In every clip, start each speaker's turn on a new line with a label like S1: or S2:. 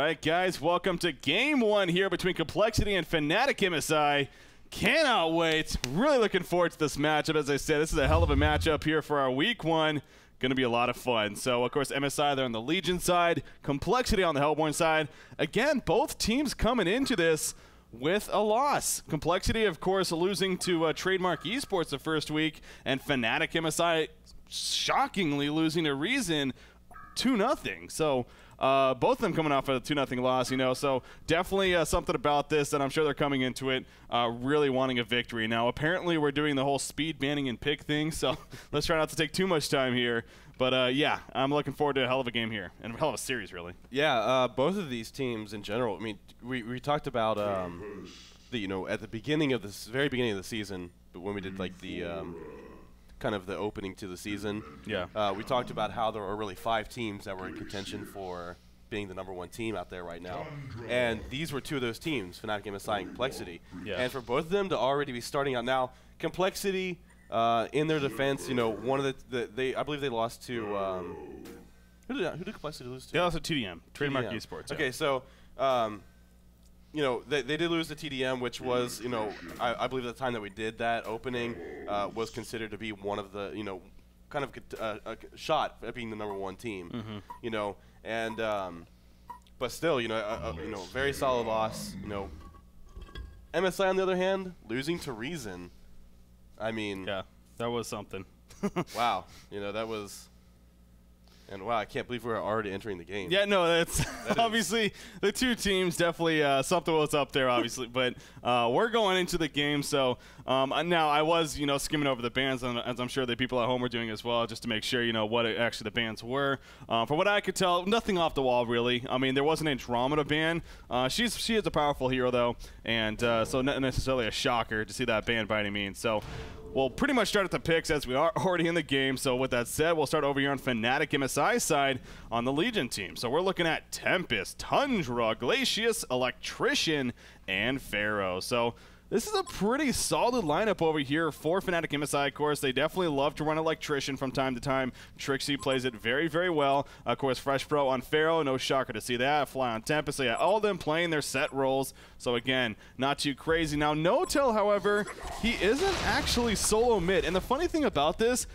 S1: right, guys, welcome to Game 1 here between Complexity and FnaticMSI. Cannot wait. Really looking forward to this matchup. As I said, this is a hell of a matchup here for our Week 1. Going to be a lot of fun. So, of course, MSI, they're on the Legion side. Complexity on the Hellborn side. Again, both teams coming into this with a loss. Complexity, of course, losing to Trademark eSports the first week, and FnaticMSI shockingly losing to Reason 2-0. So both of them coming off a 2-0 loss, you know, so definitely something about this, and I'm sure they're coming into it really wanting a victory. Now, apparently we're doing the whole speed banning and pick thing, so let's try not to take too much time here. But, yeah, I'm looking forward to a hell of a game here, and a hell of a series, really.
S2: Yeah, both of these teams in general, I mean, we talked about, you know, at the beginning of this, very beginning of the season, but when we did, like, the kind of the opening to the season.
S1: Yeah.
S2: We talked about how there are really 5 teams that were in contention for being the #1 team out there right now. And these were 2 of those teams, FnaticMSI and Complexity.
S1: Yeah.
S2: And for both of them to already be starting out now, Complexity, in their defense, you know, one of I believe they lost to, who did Complexity lose to?
S1: They lost to TDM, Trademark eSports.
S2: Okay, so, you know, they did lose to TDM, which was, you know, I believe at the time that we did that opening was considered to be one of the, you know, kind of a shot at being the #1 team, you know, and but still, you know, very solid loss. You know, MSI on the other hand, losing to Reason. I mean,
S1: yeah, that was something.
S2: Wow, you know, that was. And wow, I can't believe we're already entering the game.
S1: Yeah, no, that's obviously the 2 teams definitely something was up there, obviously. But we're going into the game, so now I was, you know, skimming over the bans, as I'm sure the people at home were doing as well, just to make sure, you know, what actually the bans were. From what I could tell, nothing off the wall really. I mean, there wasn't Andromeda ban. She is a powerful hero though, and so not necessarily a shocker to see that ban by any means. So we'll pretty much start at the picks as we are already in the game. So with that said, we'll start over here on FnaticMSI side on the Legion team. So we're looking at Tempest, Tundra, Glacius, Electrician, and Pharaoh. So this is a pretty solid lineup over here for FnaticMSI, of course. They definitely love to run Electrician from time to time. Trixie plays it very, very well. Of course, Fresh Pro on Pharaoh, no shocker to see that. Fly on Tempest. So yeah, all of them playing their set roles. So again, not too crazy. Now, No-Tail, however, he isn't actually solo mid. And the funny thing about this,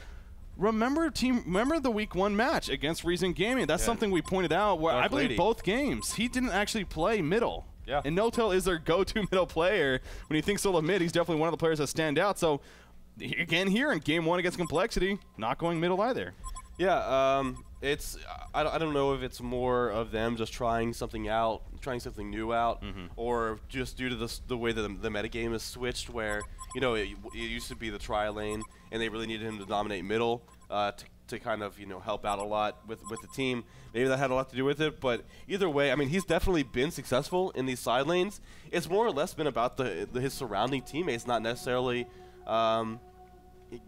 S1: remember the Week 1 match against Reason Gaming. That's something we pointed out where I believe both games, he didn't actually play middle.
S2: Yeah.
S1: And No-Tail is their go-to middle player. When you think solo mid, he's definitely one of the players that stand out. So, again, here in Game 1 against Complexity, not going middle either.
S2: Yeah, it's I don't know if it's more of them just trying something out, trying something new out, or just due to the way that the metagame is switched, where, you know, it used to be the tri-lane, and they really needed him to dominate middle to kind of, you know, help out a lot with the team. Maybe that had a lot to do with it, but either way, I mean, he's definitely been successful in these side lanes. It's more or less been about his surrounding teammates, not necessarily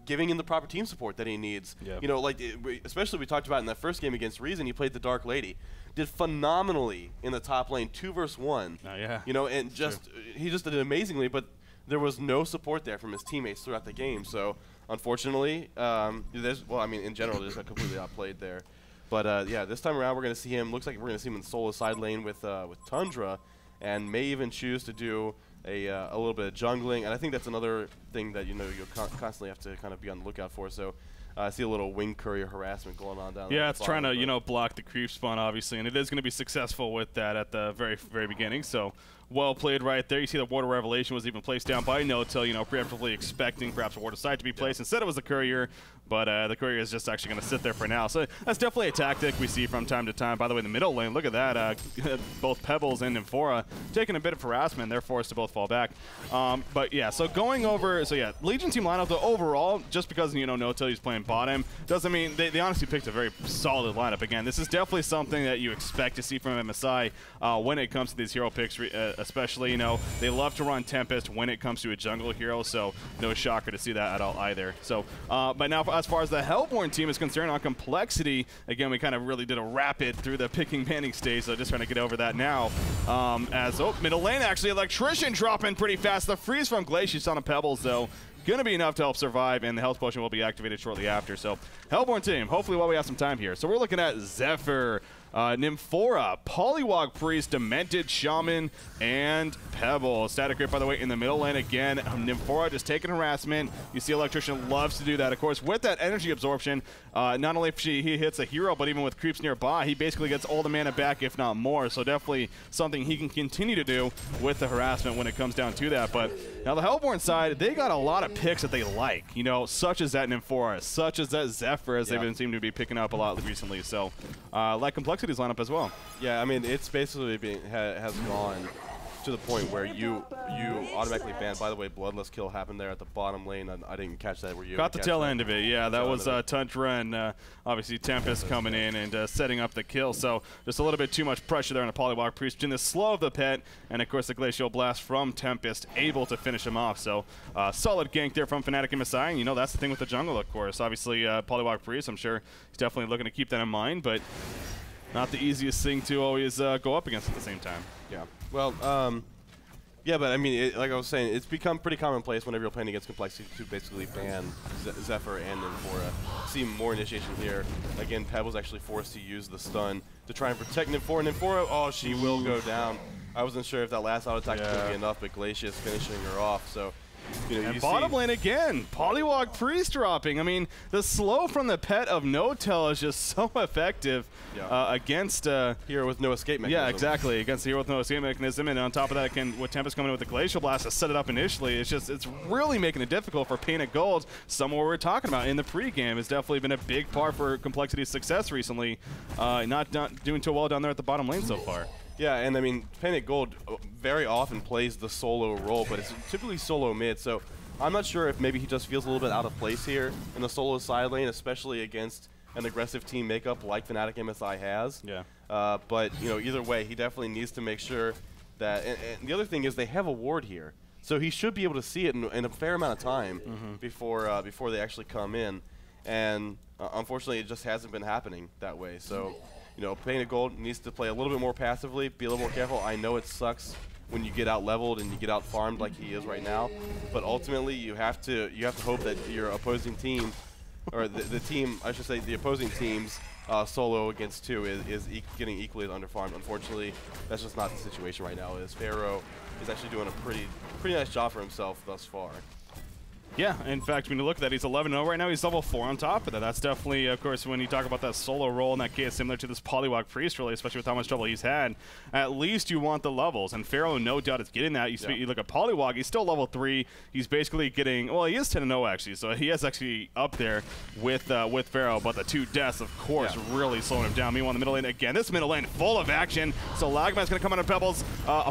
S2: giving him the proper team support that he needs.
S1: Yeah.
S2: You know, like, especially we talked about in that first game against Reason, he played the Dark Lady. Did phenomenally in the top lane, 2 versus 1.
S1: Oh, yeah.
S2: You know, and he just did amazingly, but there was no support there from his teammates throughout the game. So, unfortunately, well, I mean, in general, just got completely outplayed there. But, yeah, this time around, we're going to see him, looks like we're going to see him in solo side lane with Tundra, and may even choose to do a little bit of jungling. And I think that's another thing that, you know, you'll constantly have to kind of be on the lookout for. So I see a little wing courier harassment going on down there.
S1: Yeah, it's trying to, you know, block the creep spawn, obviously, and it is going to be successful with that at the very, very beginning. So well played right there. You see the Ward of Revelation was even placed down by No-Tail, you know, preemptively expecting perhaps a Ward of Sight to be placed. Instead, it was the courier, but the courier is just actually going to sit there for now. So that's definitely a tactic we see from time to time. By the way, in the middle lane, look at that. Both Pebbles and Nymphora taking a bit of harassment. They're forced to both fall back. But yeah, so going over, so yeah, Legion team lineup, though, overall, just because, you know, No-Tail is playing bottom, doesn't mean they honestly picked a very solid lineup. Again, this is definitely something that you expect to see from MSI when it comes to these hero picks, especially, you know, they love to run Tempest when it comes to a jungle hero, so no shocker to see that at all either. So, but now as far as the Hellborn team is concerned on Complexity, again, we kind of really did a rapid through the picking banning stage, so just trying to get over that now. Middle lane, actually, Electrician dropping pretty fast. The freeze from Glacius on a Pebbles, though, going to be enough to help survive, and the health potion will be activated shortly after. So, Hellborn team, hopefully while we have some time here. So we're looking at Zephyr, Nymphora, Polywog Priest, Demented Shaman, and Pebble. Static Grip, by the way, in the middle lane again. Nymphora just taking harassment. You see Electrician loves to do that. Of course, with that energy absorption, not only if he hits a hero, but even with creeps nearby, he basically gets all the mana back, if not more. So definitely something he can continue to do with the harassment when it comes down to that. But now the Hellborn side, they got a lot of picks that they like, you know, such as that Nymphora, such as that Zephyr, as they've been seeming to be picking up a lot recently. So like Complexity's lineup as well.
S2: Yeah, I mean, it's basically has gone to the point where you automatically ban. By the way, Bloodless kill happened there at the bottom lane. I didn't catch that. Were you?
S1: Got the tail end of it. Yeah, that was Tundra and obviously Tempest coming in and setting up the kill. So just a little bit too much pressure there on the Polywog Priest. Between the slow of the pet and of course the Glacial Blast from Tempest, able to finish him off. So solid gank there from FnaticMSI. And you know that's the thing with the jungle, of course. Obviously Polywog Priest, I'm sure he's definitely looking to keep that in mind, but not the easiest thing to always go up against at the same time.
S2: Yeah. Well, yeah, but I mean, like I was saying, it's become pretty commonplace whenever you're playing against Complexity to basically ban Zephyr and Nymphora. See more initiation here. Again, Pebble's actually forced to use the stun to try and protect Nymphora. Nymphora, oh, she will go down. I wasn't sure if that last auto attack was going to be enough, but Glacius finishing her off. So, you know,
S1: and bottom lane again, Polywog Priest dropping. I mean, the slow from the pet of No-Tell is just so effective against
S2: hero with no escape mechanism.
S1: Yeah, exactly, against the hero with no escape mechanism. And on top of that, again, with Tempest coming in with the Glacial Blast to set it up initially, it's really making it difficult for Painted Gold. Some of what we're talking about in the pregame has definitely been a big part for Complexity's success recently. Not doing too well down there at the bottom lane so far.
S2: Yeah, and I mean, Painted Gold very often plays the solo role, but it's typically solo mid, so I'm not sure if maybe he just feels a little bit out of place here in the solo side lane, especially against an aggressive team makeup like FnaticMSI has.
S1: Yeah.
S2: But, you know, either way, he definitely needs to make sure that, and the other thing is they have a ward here, so he should be able to see it in a fair amount of time before they actually come in, and unfortunately it just hasn't been happening that way, so... You know, Painted Gold needs to play a little bit more passively, be a little more careful. I know it sucks when you get out leveled and you get out farmed like he is right now, but ultimately you have to hope that your opposing team, or the team, I should say, the opposing team's solo against two is getting equally under farmed. Unfortunately, that's just not the situation right now. As Pharaoh is actually doing a pretty nice job for himself thus far.
S1: Yeah, in fact, when you look at that, he's 11-0 right now. He's level 4 on top of that. That's definitely, of course, when you talk about that solo role in that case, similar to this Polywog Priest, really, especially with how much trouble he's had. At least you want the levels, and Pharaoh, no doubt, is getting that. You look at Polywog, he's still level 3. He's basically getting, well, he is 10-0 actually, so he is actually up there with Pharaoh, but the 2 deaths, of course, really slowing him down. Meanwhile, in the middle lane, again, this middle lane full of action. So Lagman's going to come out of Pebbles,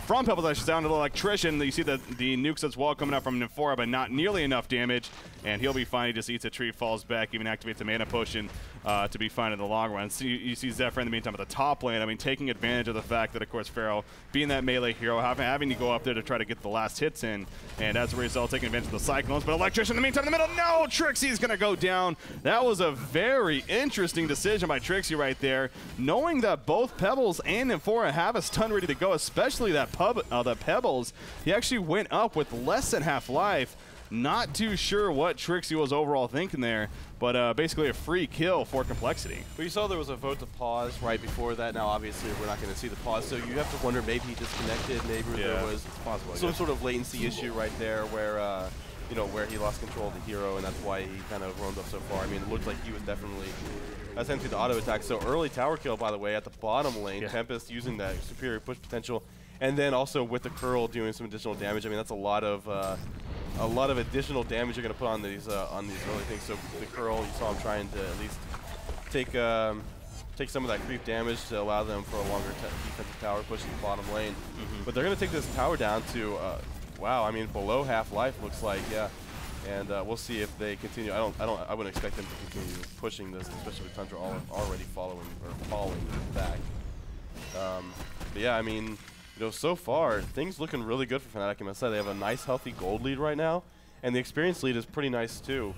S1: from Pebbles, I should say, on the Electrician. You see the nukes as well coming out from Nymphora, but not nearly enough damage. And he'll be fine. He just eats a tree, falls back, even activates a mana potion to be fine in the long run. So you see Zephyr in the meantime at the top lane. I mean, taking advantage of the fact that, of course, Pharaoh, being that melee hero, having to go up there to try to get the last hits in, and as a result, taking advantage of the Cyclones. But Electrician in the meantime in the middle, no! Trixie's going to go down. That was a very interesting decision by Trixie right there. Knowing that both Pebbles and Nymphora have a stun ready to go, especially that Pebbles, he actually went up with less than half life. Not too sure what Trixie was overall thinking there, but basically a free kill for Complexity.
S2: But you saw there was a vote to pause right before that. Now, obviously, we're not going to see the pause, so you have to wonder maybe he disconnected, maybe there was some sort of latency issue right there where, you know, where he lost control of the hero, and that's why he kind of roamed up so far. I mean, it looked like he was definitely attempting the auto attack. So early tower kill, by the way, at the bottom lane. Tempest using that superior push potential, and then also with the curl doing some additional damage. I mean, that's a lot of additional damage you're going to put on these early things. So the curl, you saw him trying to at least take some of that creep damage to allow them for a longer defensive tower push in the bottom lane. But they're going to take this tower down to, wow, I mean, below half life looks like, yeah. And we'll see if they continue. I wouldn't expect them to continue pushing this, especially with Tundra already falling back. But yeah, I mean, you know, so far, things looking really good for FnaticMSI. They have a nice, healthy gold lead right now, and the experience lead is pretty nice, too.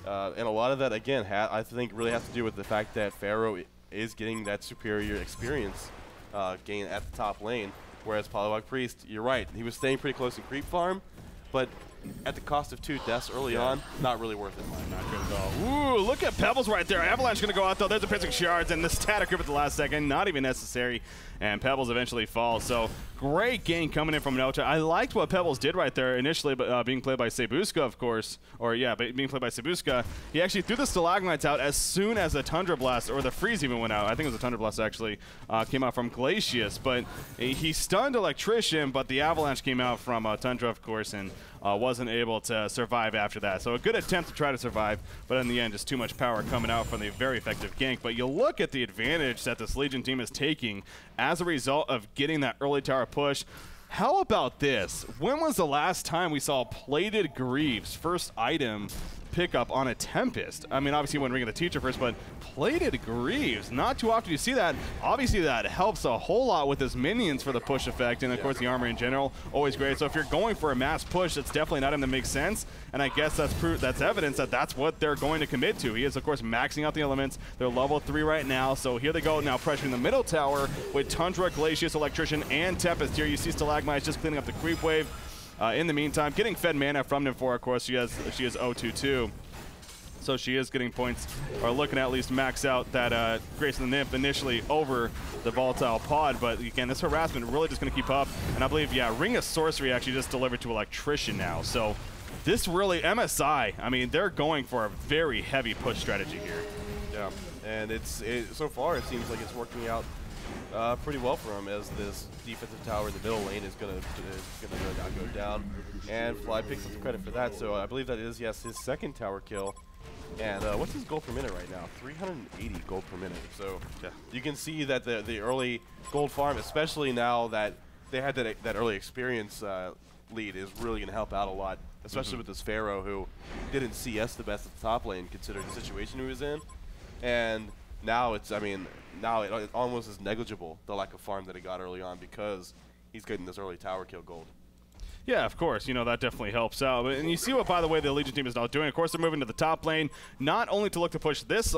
S2: And a lot of that, again, I think really has to do with the fact that Pharaoh is getting that superior experience gain at the top lane, whereas Polywog Priest, you're right, he was staying pretty close in creep farm, but at the cost of 2 deaths early on, not really worth it.
S1: Not good at all. Ooh, look at Pebbles right there. Avalanche going to go out, though. There's a Piercing Shards, and the static grip at the last second. Not even necessary. And Pebbles eventually falls. So great game coming in from Nota. I liked what Pebbles did right there initially, but being played by Sebuska, of course. Or, yeah, being played by Sebuska. He actually threw the Stalagmites out as soon as the Tundra Blast, or the Freeze even went out. I think it was a Tundra Blast, actually, came out from Glacius. But he stunned Electrician, but the Avalanche came out from Tundra, of course, and wasn't able to survive after that. So a good attempt to try to survive, but in the end, just too much power coming out from the very effective gank. But you look at the advantage that this Legion team is taking as a result of getting that early tower push. How about this? When was the last time we saw Plated Greaves first item pickup on a Tempest? I mean, obviously when Ring of the Teacher first, but Plated Greaves, not too often you see that. Obviously that helps a whole lot with his minions for the push effect, and of course the armor in general, always great. So if you're going for a mass push, that's definitely not him that makes sense, and I guess that's evidence that that's what they're going to commit to. He is of course maxing out the elements. They're level 3 right now, so here they go now pressuring the middle tower with Tundra, Glacius, Electrician, and Tempest. Here you see Stalagmites just cleaning up the creep wave. In the meantime, getting fed mana from Nymph4, of course, she is 0-2-2. So she is getting points, or looking at least max out that Grace of the Nymph initially over the Volatile Pod. But again, this harassment really just going to keep up. And I believe, yeah, Ring of Sorcery actually just delivered to Electrician now. So this really, MSI, I mean, they're going for a very heavy push strategy here.
S2: Yeah, and so far it seems like it's working out pretty well for him, as this defensive tower in the middle lane is gonna go down, and Fly picks up the credit for that. So I believe that is, yes, his second tower kill. And what's his gold per minute right now? 380 gold per minute. So yeah, you can see that the early gold farm, especially now that they had that early experience lead, is really going to help out a lot, especially with this Pharaoh who didn't CS the best at the top lane considering the situation he was in. And now it's, I mean, now it almost is negligible, the lack of farm that he got early on, because he's getting this early tower kill gold.
S1: Yeah, of course. You know, that definitely helps out. And you see what, by the way, the Legion team is now doing. Of course, they're moving to the top lane, not only to look to push this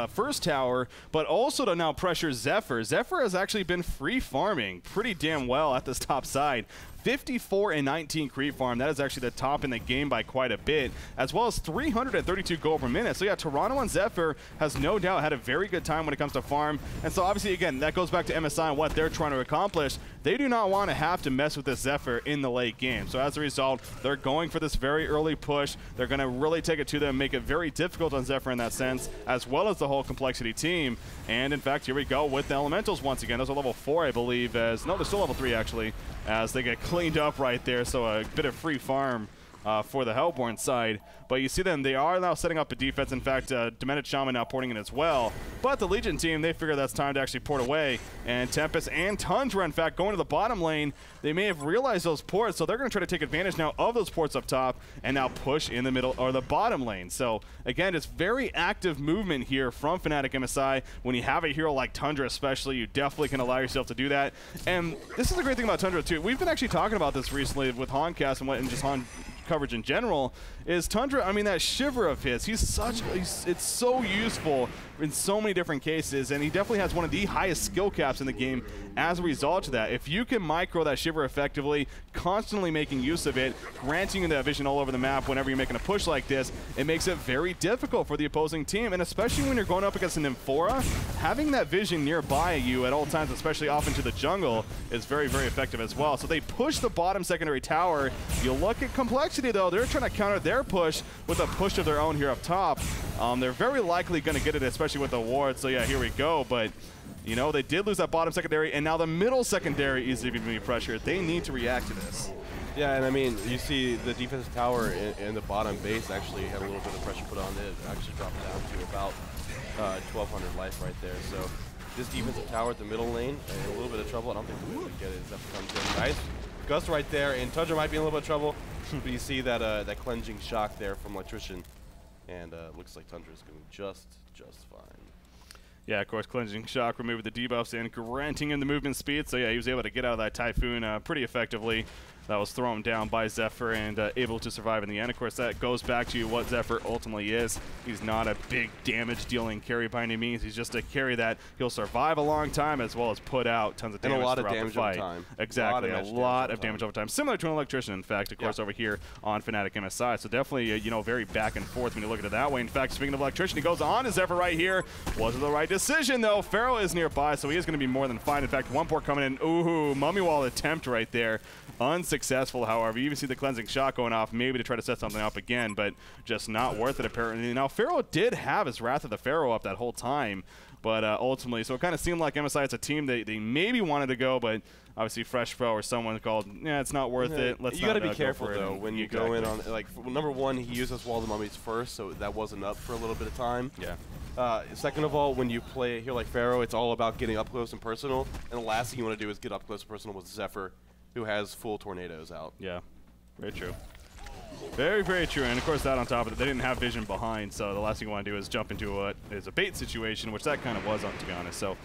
S1: first tower, but also to now pressure Zephyr. Zephyr has actually been free farming pretty damn well at this top side. 54 and 19 creep farm. That is actually the top in the game by quite a bit, as well as 332 gold per minute. So yeah, Toronto and Zephyr has no doubt had a very good time when it comes to farm. And so obviously, again, that goes back to MSI and what they're trying to accomplish. They do not want to have to mess with this Zephyr in the late game. So as a result, they're going for this very early push. They're going to really take it to them, make it very difficult on Zephyr in that sense, as well as the whole Complexity team. And in fact, here we go with the Elementals once again. Those are level 4, I believe. No, they're still level 3 actually, as they get cleaned up right there. So a bit of free farm for the Hellborn side. But you see them, they are now setting up a defense. In fact, Demented Shaman now porting in as well. But the Legion team, they figure that's time to actually port away. And Tempest and Tundra, in fact, going to the bottom lane. They may have realized those ports, so they're going to try to take advantage now of those ports up top and now push in the middle or the bottom lane. So again, it's very active movement here from FnaticMSI. When you have a hero like Tundra especially, you definitely can allow yourself to do that. And this is the great thing about Tundra too. We've been actually talking about this recently with HoNcast and just HoN coverage in general, is Tundra, I mean, that shiver of his, it's so useful in so many different cases, and he definitely has one of the highest skill caps in the game as a result of that. If you can micro that shiver effectively, constantly making use of it, granting you that vision all over the map whenever you're making a push like this, it makes it very difficult for the opposing team, and especially when you're going up against an Nymphora, having that vision nearby you at all times, especially off into the jungle, is very, very effective as well. So they push the bottom secondary tower. You look at Complexity though, they're trying to counter their push with a push of their own here up top. They're very likely going to get it, especially with the ward. So yeah, here we go. But you know, they did lose that bottom secondary, and now the middle secondary is even being pressured. They need to react to this.
S2: Yeah, and I mean, you see the defensive tower in the bottom base actually had a little bit of pressure put on it. It actually dropped down to about 1,200 life right there. So this defensive tower at the middle lane in a little bit of trouble. I don't think they're going to get it. Zephyr comes in. Nice Gust right there, and Tundra might be in a little bit of trouble. But you see that that cleansing shock there from Electrician, and looks like Tundra is going just fine.
S1: Yeah, of course, Cleansing Shock removed the debuffs and granting him the movement speed. So yeah, he was able to get out of that Typhoon pretty effectively. that was thrown down by Zephyr and able to survive in the end. Of course, that goes back to what Zephyr ultimately is. He's not a big damage-dealing carry by any means. He's just a carry that he'll survive a long time as well as put out tons of damage
S2: and a lot of
S1: throughout
S2: damage
S1: the fight.
S2: over time.
S1: Exactly, a lot of damage over time. Similar to an electrician, in fact, of course, over here on FnaticMSI. So definitely, you know, very back and forth when you look at it that way. In fact, speaking of electrician, he goes on to Zephyr right here. Wasn't the right decision, though. Pharaoh is nearby, so he is going to be more than fine. In fact, one port coming in. Ooh, Mummy Wall attempt right there. Unsuccessful, however. You even see the cleansing shot going off, maybe to try to set something up again, but just not worth it, apparently. Now, Pharaoh did have his Wrath of the Pharaoh up that whole time, but ultimately, so it kind of seemed like MSI, it's a team they maybe wanted to go, but obviously Fresh Pro or someone called, yeah, it's not worth it.
S2: You got to be careful, though, when you go in on, like, number one, he uses Wall of the Mummies first, so that wasn't up for a little bit of time.
S1: Yeah.
S2: Second of all, when you play here like Pharaoh, it's all about getting up close and personal, and the last thing you want to do is get up close and personal with Zephyr, who has full tornadoes out.
S1: Yeah, very true. Very, very true. And, of course, that on top of it, they didn't have vision behind, so the last thing you want to do is jump into what is a bait situation, which that kind of was, to be honest. So,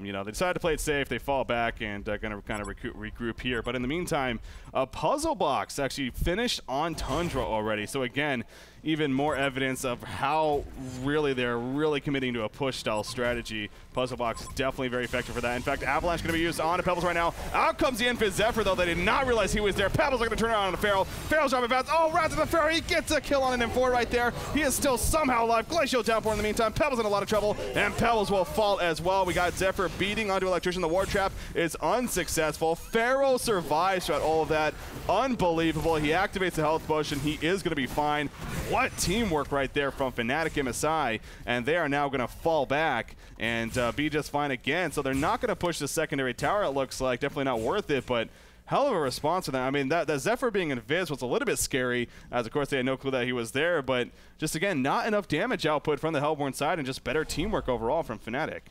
S1: you know, they decided to play it safe. They fall back and going to kind of regroup here. But in the meantime, a puzzle box actually finished on Tundra already. So, again, even more evidence of how they're really committing to a push-style strategy. Puzzle box is definitely very effective for that. In fact, Avalanche going to be used on Pebbles right now. Out comes the Infinite Zephyr, though. They did not realize he was there. Pebbles are going to turn around on the Pharaoh. Pharaoh's dropping fast. Oh, Wrath of the Pharaoh. He gets a kill on an M4 right there. He is still somehow alive. Glacial Downpour in the meantime. Pebbles in a lot of trouble, and Pebbles will fall as well. We got Zephyr beating onto Electrician. The Ward Trap is unsuccessful. Pharaoh survives throughout all of that. Unbelievable. He activates the health potion. He is going to be fine. What teamwork right there from FnaticMSI, and they are now going to fall back and be just fine again. So they're not going to push the secondary tower, it looks like. Definitely not worth it, but hell of a response to that. I mean, that Zephyr being invis was a little bit scary, as of course they had no clue that he was there, but just again, not enough damage output from the Hellborn side and just better teamwork overall from Fnatic.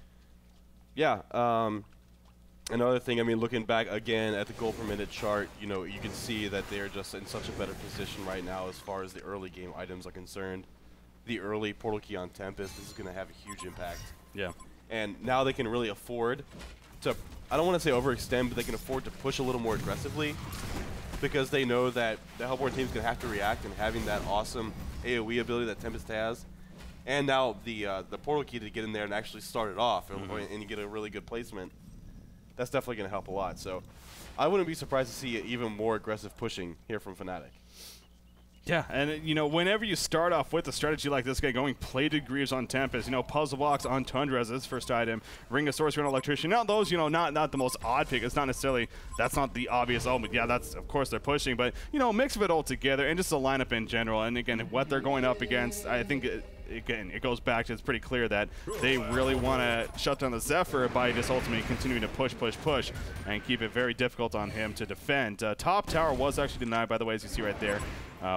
S2: Yeah, another thing, I mean, looking back again at the goal per minute chart, you know, you can see that they're just in such a better position right now as far as the early game items are concerned. The early portal key on Tempest, this is going to have a huge impact.
S1: Yeah.
S2: And now they can really afford to, I don't want to say overextend, but they can afford to push a little more aggressively because they know that the Hellborn team's going to have to react, and having that awesome AoE ability that Tempest has, and now the portal key to get in there and actually start it off and you get a really good placement, that's definitely going to help a lot. So I wouldn't be surprised to see even more aggressive pushing here from Fnatic.
S1: Yeah, and you know, whenever you start off with a strategy like this guy going plated greaves on Tempest, you know, puzzle box on Tundra as his first item, ring of sorcery on Electrician. Now those, you know, not the most odd pick. It's not necessarily, that's not the obvious, oh, but yeah, that's, of course they're pushing, but, you know, mix of it all together and just the lineup in general. And again, what they're going up against, I think, again, it goes back to, it's pretty clear that they really want to shut down the Zephyr by just ultimately continuing to push and keep it very difficult on him to defend. Top tower was actually denied, by the way, as you see right there,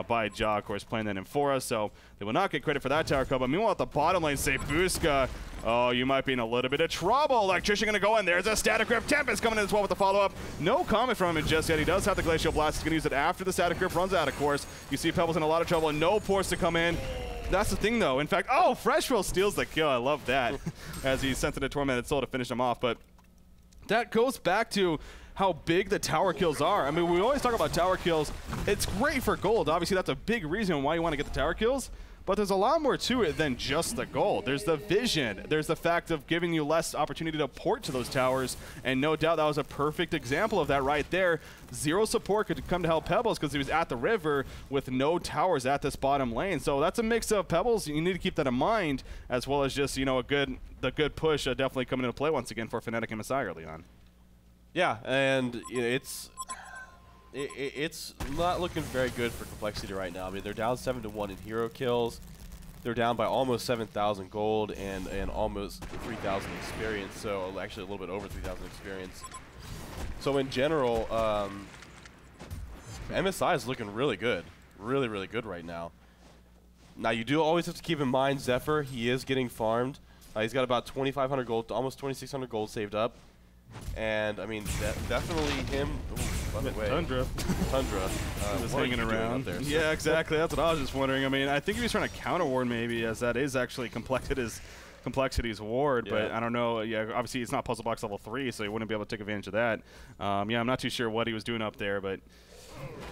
S1: by Ja, of course, playing that in for us, so they will not get credit for that tower kill. But meanwhile, at the bottom lane, say Busca, oh, you might be in a little bit of trouble. Electrician going to go in. There's a static grip. Tempest coming in as well with the follow-up. No comment from him just yet. He does have the Glacial Blast. He's going to use it after the static grip runs out, of course. You see Pebbles in a lot of trouble and no ports to come in. That's the thing, though. In fact, oh, Freshwell steals the kill. I love that as he sent in a Tormented Soul to finish him off. But that goes back to how big the tower kills are. I mean, we always talk about tower kills. It's great for gold. Obviously, that's a big reason why you want to get the tower kills. But there's a lot more to it than just the gold. There's the vision. There's the fact of giving you less opportunity to port to those towers. And no doubt that was a perfect example of that right there. Zero support could come to help Pebbles because he was at the river with no towers at this bottom lane. So that's a mix of Pebbles. You need to keep that in mind, as well as just, you know, the good push definitely coming into play once again for FnaticMSI early on.
S2: Yeah, and you know, it's not looking very good for Complexity right now. I mean, they're down 7-1 in hero kills. They're down by almost 7,000 gold and almost 3,000 experience. So actually a little bit over 3,000 experience. So in general, MSI is looking really good, really good right now. Now you do always have to keep in mind Zephyr. He is getting farmed. He's got about 2,500 gold, almost 2,600 gold saved up. And I mean, definitely him. Ooh, by the way,
S1: Tundra.
S2: Just
S1: hanging around
S2: there,
S1: yeah, exactly. That's what I was just wondering. I mean, I think he was trying to counter ward maybe, as that is actually Complexity's ward. Yeah. But I don't know. Yeah, obviously it's not puzzle box level 3, so he wouldn't be able to take advantage of that. Yeah, I'm not too sure what he was doing up there, but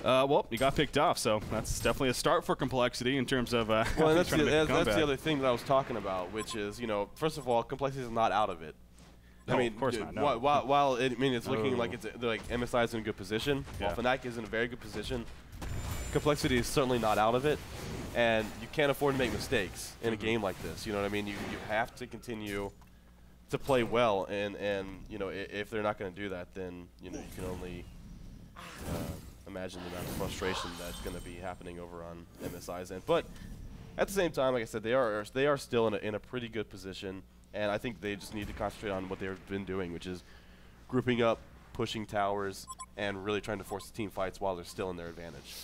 S1: Well, you got picked off, so that's definitely a start for Complexity in terms of
S2: well, that's the other thing that I was talking about, which is, first of all, Complexity is not out of it.
S1: No,
S2: I mean,
S1: of course not. No.
S2: While it's looking like MSI is in a good position,
S1: yeah.
S2: while Fnatic is in a very good position, Complexity is certainly not out of it, and you can't afford to make mistakes in a game like this. You know what I mean? You have to continue to play well, and if they're not going to do that, then you can only imagine the amount of frustration that's going to be happening over on MSI's end. But at the same time, like I said, they are still in a pretty good position, and I think they just need to concentrate on what they've been doing, which is grouping up, pushing towers, and really trying to force the team fights while they're still in their advantage.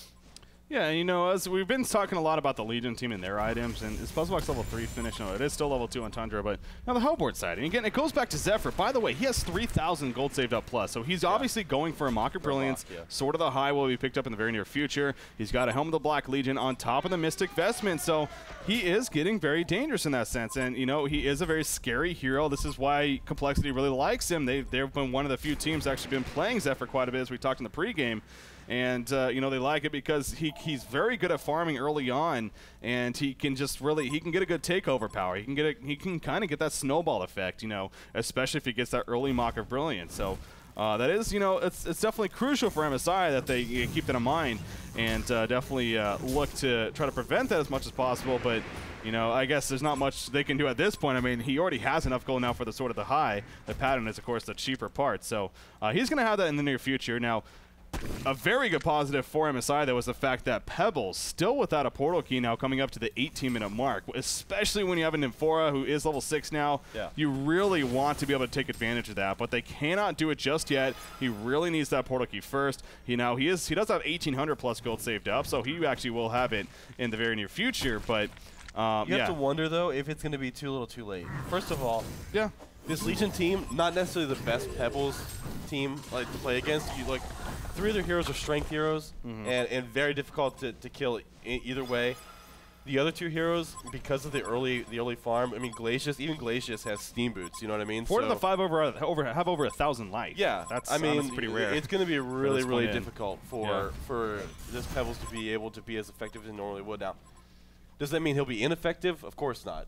S1: Yeah, as we've been talking a lot about the Legion team and their items, and it's Buzzbox level 3 finish. No, it is still level 2 on Tundra, but now the Hellboard side. And again, it goes back to Zephyr. By the way, he has 3,000 gold saved up plus, so he's obviously going for a Mock of Brilliance. Sort of the high will be picked up in the very near future. He's got a Helm of the Black Legion on top of the Mystic Vestment, so he is getting very dangerous in that sense. And, he is a very scary hero. This is why Complexity really likes him. They've been one of the few teams actually been playing Zephyr quite a bit, as we talked in the pregame. And, they like it because he's very good at farming early on, and he can just he can get a good takeover power. He can kind of get that snowball effect, especially if he gets that early Mock of Brilliance. So that is, it's definitely crucial for MSI that they keep that in mind and definitely look to try to prevent that as much as possible. But, I guess there's not much they can do at this point. I mean, he already has enough gold now for the sort of the high. The pattern is, of course, the cheaper part. So he's going to have that in the near future. Now, a very good positive for MSI, though, was the fact that Pebbles, still without a portal key now, coming up to the 18-minute mark, especially when you have an Nymphora who is level 6 now. Yeah. You really want to be able to take advantage of that, but they cannot do it just yet. He really needs that portal key first. He does have 1,800 plus gold saved up, so he actually will have it in the very near future. But
S2: you have to wonder, though, if it's going to be too little too late. First of all, this Legion team, not necessarily the best Pebbles team to play against. Three of their heroes are strength heroes, and very difficult to kill either way. The other two heroes, because of the early farm, I mean, even Glacius has steam boots. You know what I mean?
S1: 4 to the 5 have over 1,000 life.
S2: Yeah,
S1: that's pretty rare.
S2: It's going to be really difficult for this Pebbles to be able to be as effective as it normally would. Now, does that mean he'll be ineffective? Of course not.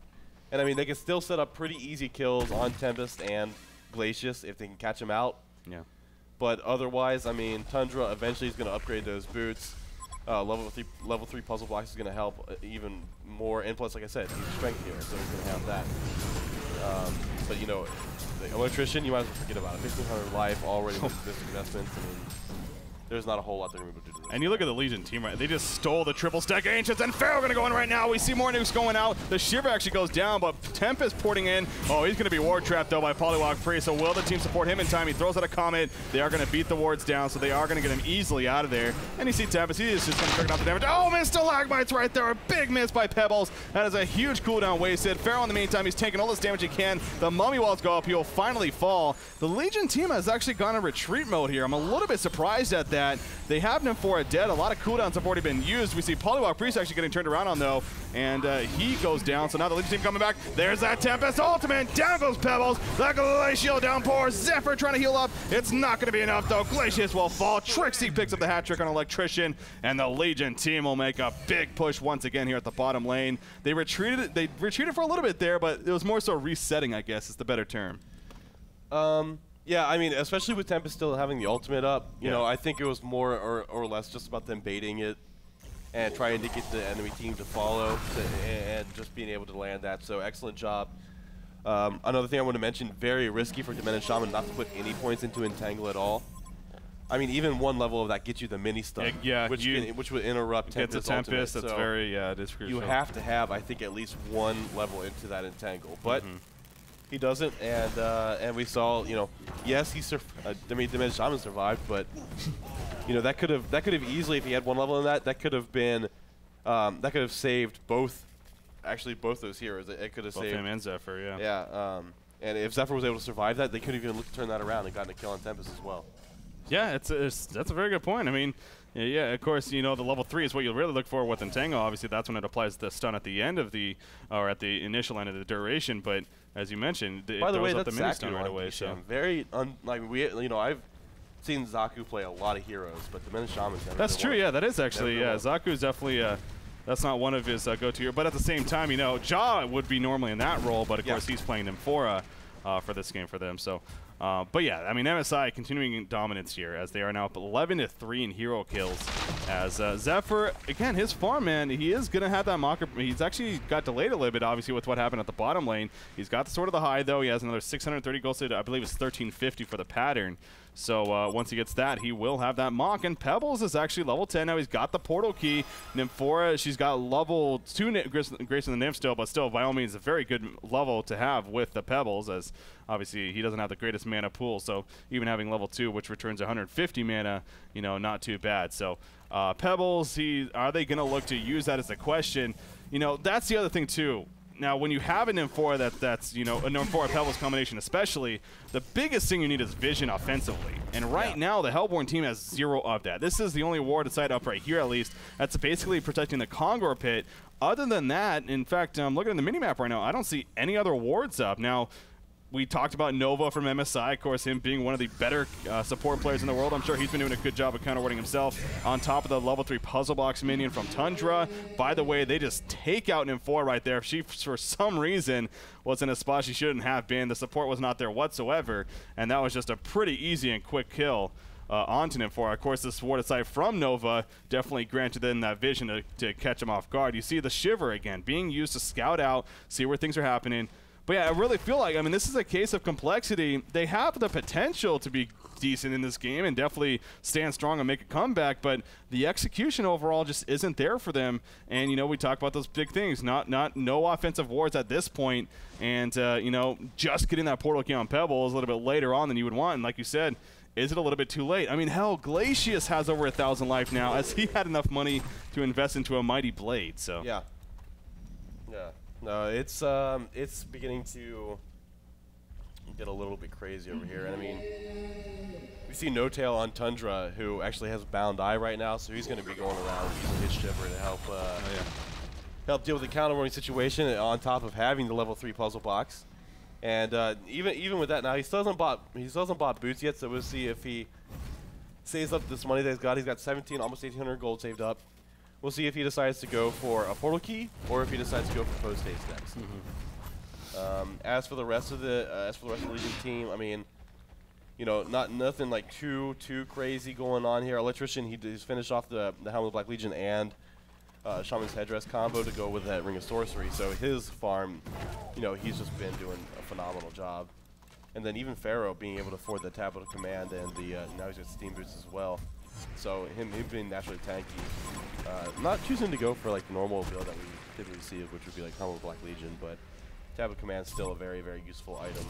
S2: And I mean, they can still set up pretty easy kills on Tempest and Glacius if they can catch him out.
S1: Yeah.
S2: But otherwise, I mean, Tundra eventually is going to upgrade those boots. Level 3 puzzle blocks is going to help even more. And plus, like I said, he's a strength hero, so he's going to have that. But the electrician, you might as well forget about it. 1,500 life already with this investment. I mean, there's not a whole lot they're going to be able to do.
S1: And you look at the Legion team, right? They just stole the triple stack Ancients, and Pharaoh going to go in right now. We see more nukes going out. The Shiver actually goes down, but Tempest porting in. Oh, he's going to be ward trapped, though, by Polywalk Priest. So will the team support him in time? He throws out a Comet. They are going to beat the wards down, so they are going to get him easily out of there. And you see Tempest. He is just going to trigger off the damage. Oh, missed Stalagmites right there. A big miss by Pebbles. That is a huge cooldown wasted. Pharaoh, in the meantime, he's taking all this damage he can. The Mummy Walls go up. He will finally fall. The Legion team has actually gone in retreat mode here. I'm a little bit surprised at that. They have Nymphora dead. A lot of cooldowns have already been used. We see Polywalk Priest actually getting turned around on, though, and he goes down. So now the Legion team coming back. There's that Tempest ultimate. Down goes Pebbles. The Glacial downpour. Zephyr trying to heal up. It's not going to be enough, though. Glacius will fall. Trixie picks up the hat trick on Electrician, and the Legion team will make a big push once again here at the bottom lane. They retreated for a little bit there, but it was more so resetting, I guess, is the better term.
S2: Yeah, I mean, especially with Tempest still having the ultimate up, you know, I think it was more or less just about them baiting it and trying to get the enemy team to follow and just being able to land that. So excellent job. Another thing I want to mention, very risky for Demented Shaman not to put any points into Entangle at all. I mean, even one level of that gets you the mini stun, which would interrupt Tempest's ultimate.
S1: That's so very, it is crucial.
S2: You have to have, I think, at least one level into that Entangle. But he doesn't, and we saw, you know, yes, I mean, Demented Shaman survived, but you know, that could have easily, if he had one level in that could have been, that could have saved both those heroes. It could have saved
S1: him and Zephyr, yeah.
S2: Yeah, and if Zephyr was able to survive that, they could have even looked to turn that around and gotten a kill on Tempest as well.
S1: Yeah, that's a very good point. I mean, yeah, of course, you know, the level 3 is what you'll really look for with Entangle. Obviously, that's when it applies the stun at the end of or at the initial end of the duration. But as you mentioned, it throws up the mini stun right away.
S2: So very, seen Zaku play a lot of heroes, but the Menace Shaman's never
S1: That's
S2: been
S1: true,
S2: one.
S1: yeah, that is actually, yeah. Zaku's definitely, that's not one of his go-to here. But at the same time, you know, Ja would be normally in that role, but of course he's playing Nymphora for this game for them. So, but yeah, I mean, MSI continuing dominance here as they are now up 11-3 in hero kills. As Zephyr, again, his farm, man, he is going to have that Mocker. He's actually got delayed a little bit, obviously, with what happened at the bottom lane. He's got the Sword of the High, though. He has another 630 gold save. I believe it's 1350 for the pattern. So once he gets that, he will have that Mock. And Pebbles is actually level 10 now. He's got the portal key. Nymphora, she's got level 2 Grace in the Nymph still, but still, by all means, a very good level to have with the Pebbles, as obviously he doesn't have the greatest mana pool. So even having level 2, which returns 150 mana, you know, not too bad. So Pebbles, are they going to look to use that as a question? You know, that's the other thing, too. Now, when you have an Nymphora that's, you know, a Nymphora Pebbles combination especially, the biggest thing you need is vision offensively. And right now, the Hellborn team has 0 of that. This is the only ward side up right here, at least, that's basically protecting the Kongor pit. Other than that, in fact, I'm looking at the minimap right now, I don't see any other wards up. Now, we talked about Nova from MSI, of course, him being one of the better support players in the world. I'm sure he's been doing a good job of counterwarding himself. On top of the level 3 puzzle box minion from Tundra. By the way, they just take out Nymphora right there. She, for some reason, was in a spot she shouldn't have been. The support was not there whatsoever, and that was just a pretty easy and quick kill onto Nymphora. Of course, the Sword aside from Nova definitely granted them that vision to catch him off guard. You see the Shiver again being used to scout out, see where things are happening. But yeah, I really feel like, I mean, this is a case of complexity. They have the potential to be decent in this game and definitely stand strong and make a comeback, but the execution overall just isn't there for them. And, you know, we talk about those big things, no offensive wards at this point, and, you know, just getting that portal key on Pebbles a little bit later on than you would want. And like you said, is it a little bit too late? I mean, hell, Glacius has over 1,000 life now, as he had enough money to invest into a Mighty Blade, so.
S2: Yeah. Yeah. No, it's beginning to get a little bit crazy over here. And I mean, we see No Tail on Tundra, who actually has Bound Eye right now, so he's going to be going around using his Shiver to help help deal with the counter-warning situation on top of having the level 3 puzzle box. And even with that, now he still hasn't bought boots yet, so we'll see if he saves up this money that he's got. He's got 17, almost 1,800 gold saved up. We'll see if he decides to go for a portal key or if he decides to go for post haste next. As for the rest of the Legion team, I mean, you know, nothing like too crazy going on here. Electrician, he's finished off the Helm of Black Legion and Shaman's Headdress combo to go with that Ring of Sorcery. So his farm, you know, he's just been doing a phenomenal job. And then even Pharaoh being able to afford the Tablet of Command and the now he's got Steam Boots as well. So him being naturally tanky. Not choosing to go for like the normal build that we typically see, which would be like Helm of Black Legion, but Tablet Command is still a very, very useful item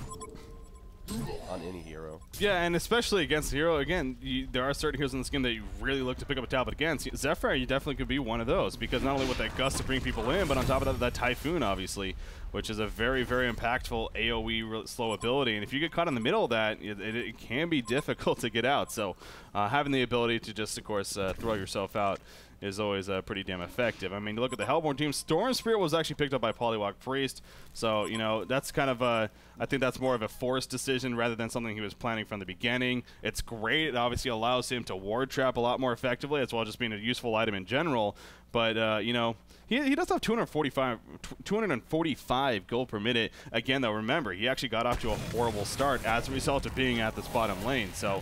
S2: on any hero.
S1: Yeah, and especially against the hero, again, there are certain heroes in this game that you really look to pick up a tablet against. Zephyr, you definitely could be one of those, because not only with that gust to bring people in, but on top of that Typhoon, obviously, which is a very, very impactful AoE slow ability. And if you get caught in the middle of that, it can be difficult to get out. So having the ability to just, of course, throw yourself out is always pretty damn effective. I mean, look at the Hellborn team. Storm Spirit was actually picked up by Polywog Priest, so, you know, that's kind of a, I think that's more of a forced decision rather than something he was planning from the beginning. It's great. It obviously allows him to ward trap a lot more effectively, as well as just being a useful item in general. But, you know, he does have 245 gold per minute. Again, though, remember, he actually got off to a horrible start as a result of being at this bottom lane. So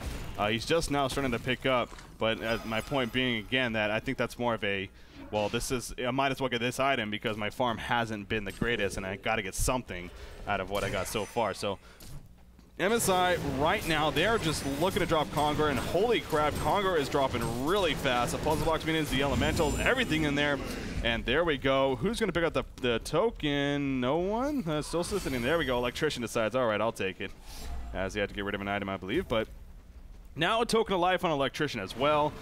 S1: he's just now starting to pick up. But my point being, again, that I think that's more of a, well, I might as well get this item because my farm hasn't been the greatest, and I got to get something out of what I got so far. So MSI, right now, they're just looking to drop Kongor, and holy crap, Kongor is dropping really fast. The puzzle box minions, the elementals, everything in there. And there we go. Who's going to pick up the token? No one? Still sitting. There we go. Electrician decides, all right, I'll take it. As he had to get rid of an item, I believe. But now a token of life on Electrician as well.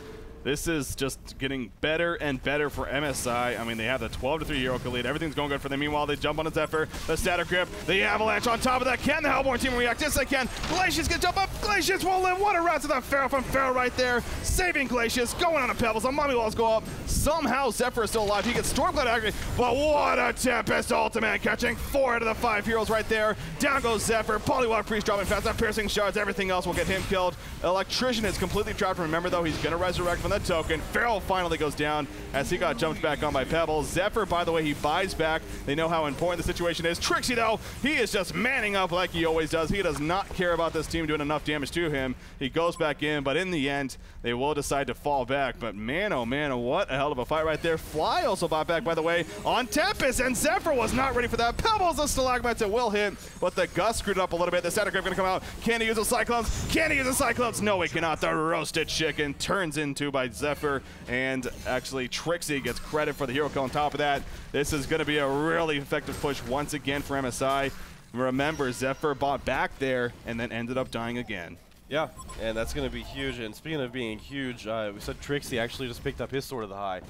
S1: This is just getting better and better for MSI. I mean, they have the 12-3 hero kill lead. Everything's going good for them. Meanwhile, they jump on the Zephyr, the static grip, the avalanche on top of that. Can the Hellborn team react? Yes, they can. Glacius can jump up. Glacius will live. What a route to the Pharaoh from Pharaoh right there. Saving Glacius, going on the Pebbles. The Mummy Walls go up. Somehow, Zephyr is still alive. He gets Stormcloud activated, but what a Tempest ultimate, catching 4 out of the 5 heroes right there. Down goes Zephyr. Polywalk Priest dropping fast. That piercing shards. Everything else will get him killed. Electrician is completely trapped. Remember, though, he's going to resurrect from the token. Pharaoh finally goes down as he got jumped back on by Pebbles. Zephyr, by the way, he buys back. They know how important the situation is. Trixie, though, he is just manning up like he always does. He does not care about this team doing enough damage to him. He goes back in, but in the end, they will decide to fall back. But man, oh man, what a hell of a fight right there. Fly also bought back, by the way, on Tempest, and Zephyr was not ready for that. Pebbles, the stalagmites, it will hit, but the Gust screwed it up a little bit. The static grip going to come out. Can he use the Cyclones? Can he use the Cyclones? No, he cannot. The roasted chicken turns into by Zephyr, and actually Trixie gets credit for the hero kill on top of that. This is going to be a really effective push once again for MSI. Remember, Zephyr bought back there and then ended up dying again.
S2: Yeah, and that's going to be huge. And speaking of being huge, we said Trixie actually just picked up his Sword of the High.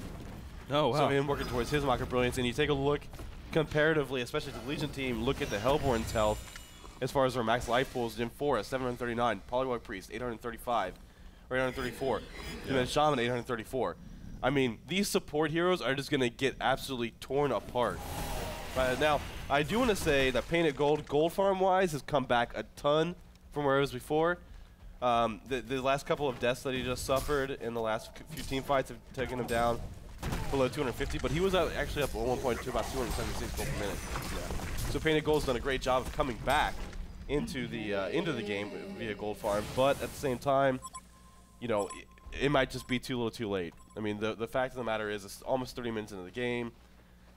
S1: Oh, wow.
S2: So him working towards his Micro Brilliance, and you take a look comparatively, especially to the Legion team, look at the Hellborn's health as far as their max life pools. Gen 4 at 739, Polywalk Priest 835, or 834, and then Shaman 834. I mean, these support heroes are just going to get absolutely torn apart. Now, I do want to say that Painted Gold farm-wise, has come back a ton from where it was before. The last couple of deaths that he just suffered in the last few team fights have taken him down below 250, but he was actually up at one point to about 276 gold per minute. Yeah. So Painted Gold's done a great job of coming back into the game via gold farm, but at the same time, you know, it might just be too little too late. I mean, the fact of the matter is it's almost 30 minutes into the game,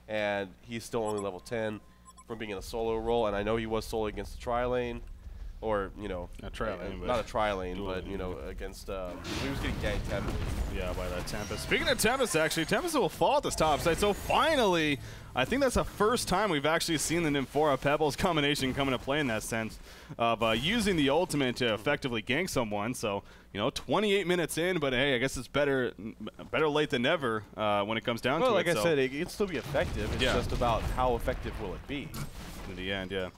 S2: and he's still only level 10 from being in a solo role, and I know he was solo against the tri-lane, or, you know,
S1: not
S2: a tri-lane, but, you know, against, he was getting ganked heavily.
S1: Yeah, by that Tempest. Speaking of Tempest, actually, Tempest will fall at this top side, so finally, I think that's the first time we've actually seen the Nymphora Pebbles combination come into play in that sense of using the ultimate to effectively gank someone. So, you know, 28 minutes in, but hey, I guess it's better late than never when it comes down to it.
S2: Well, like I said, it can still be effective. It's just about how effective will it be.
S1: In the end, yeah.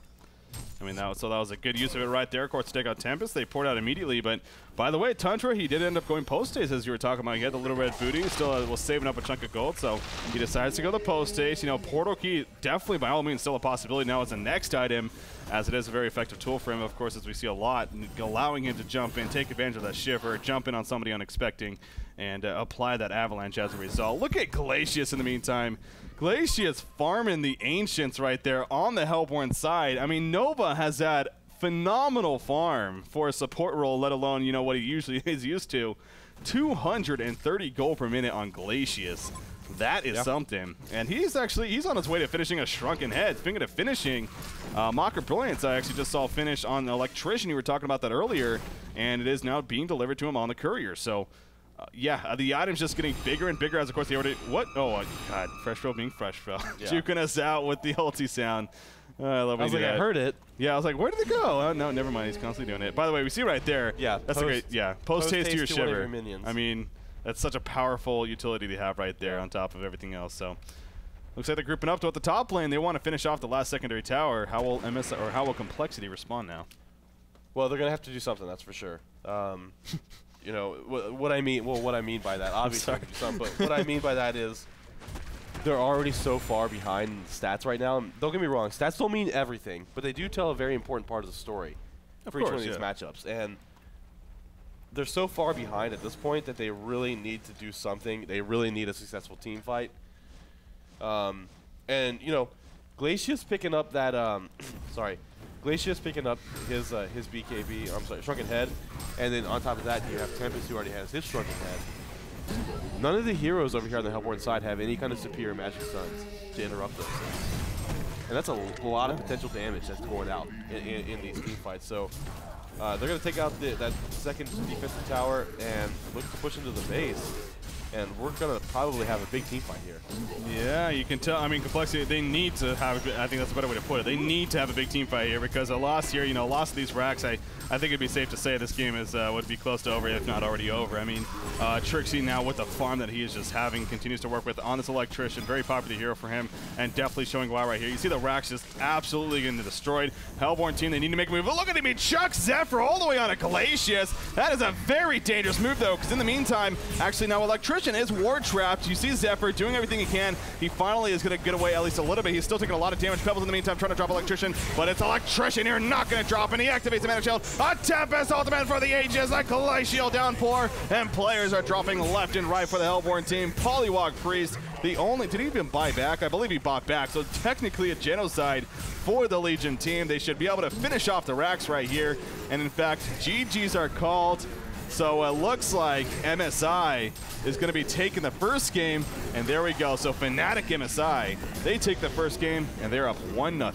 S1: I mean, that was a good use of it right there. Of course, to take out Tempest, they poured out immediately. But by the way, Tundra, he did end up going post-haste, as you were talking about. He had the little red booty, still was saving up a chunk of gold, so he decides to go the post-haste. You know, Portal Key, definitely by all means still a possibility now as the next item, as it is a very effective tool for him, of course, as we see a lot, allowing him to jump in, take advantage of that shiver, jump in on somebody unexpecting, and apply that avalanche as a result. Look at Glacius in the meantime. Glacius farming the Ancients right there on the Hellborn side. I mean, Nova has that phenomenal farm for a support role, let alone, you know, what he usually is used to. 230 gold per minute on Glacius. That is something. And he's on his way to finishing a Shrunken Head. Speaking of finishing, Micro Brilliance, I actually just saw finish on the Electrician. You were talking about that earlier, and it is now being delivered to him on the Courier. So, yeah, the item's just getting bigger and bigger as, of course, they already... What? Oh, God. Freshfro being Freshfro. Yeah. Juking us out with the ulti sound. I love when you do that.
S2: I heard it.
S1: Yeah, I was like, where did it go? Oh, no, never mind. He's constantly doing it. By the way, we see right there.
S2: Yeah,
S1: that's a great... Yeah, post-haste to your shiver.
S2: Minions.
S1: I mean, that's such a powerful utility they have right there on top of everything else. So, looks like they're grouping up to at the top lane. They want to finish off the last secondary tower. How will how will Complexity respond now?
S2: Well, they're going to have to do something, that's for sure. You know, what I mean by that, obviously, but what I mean by that is they're already so far behind stats right now. Don't get me wrong, stats don't mean everything, but they do tell a very important part of the story for each one of these matchups. And they're so far behind at this point that they really need to do something. They really need a successful team fight. And, you know, Glacius picking up that, Glacius picking up his BKB, I'm sorry, Shrunken Head, and then on top of that you have Tempest, who already has his Shrunken Head. None of the heroes over here on the Hellborn side have any kind of superior magic stuns to interrupt those things. And that's a lot of potential damage that's going out in these team fights. So they're going to take out that second defensive tower and look to push into the base. and we're going to probably have a big team fight here.
S1: Yeah, you can tell. I mean, Complexity, they need to have, I think that's a better way to put it. They need to have a big team fight here because a loss here, you know, loss of these racks, I think it'd be safe to say this game is would be close to over, if not already over. I mean, Trixie now with the farm that he is just having, continues to work with on this Electrician. Very popular hero for him, and definitely showing why right here. You see the racks just absolutely getting destroyed. Hellborn team, they need to make a move. But look at him, he chucks Zephyr all the way on a Glacius. That is a very dangerous move, though, because in the meantime, actually now Electrician is ward trapped. You see Zephyr doing everything he can. He finally is going to get away at least a little bit. He's still taking a lot of damage. Pebbles in the meantime trying to drop Electrician, but it's Electrician here not going to drop, and he activates the Mana Shield. A Tempest ultimate for the ages, a Glacial downpour, and players are dropping left and right for the Hellborn team. Polywog Priest, the only, did he even buy back? I believe he bought back, so technically a genocide for the Legion team. They should be able to finish off the racks right here, and in fact, GGs are called. So it looks like MSI is going to be taking the first game, and there we go. So FnaticMSI, they take the first game, and they're up 1-0.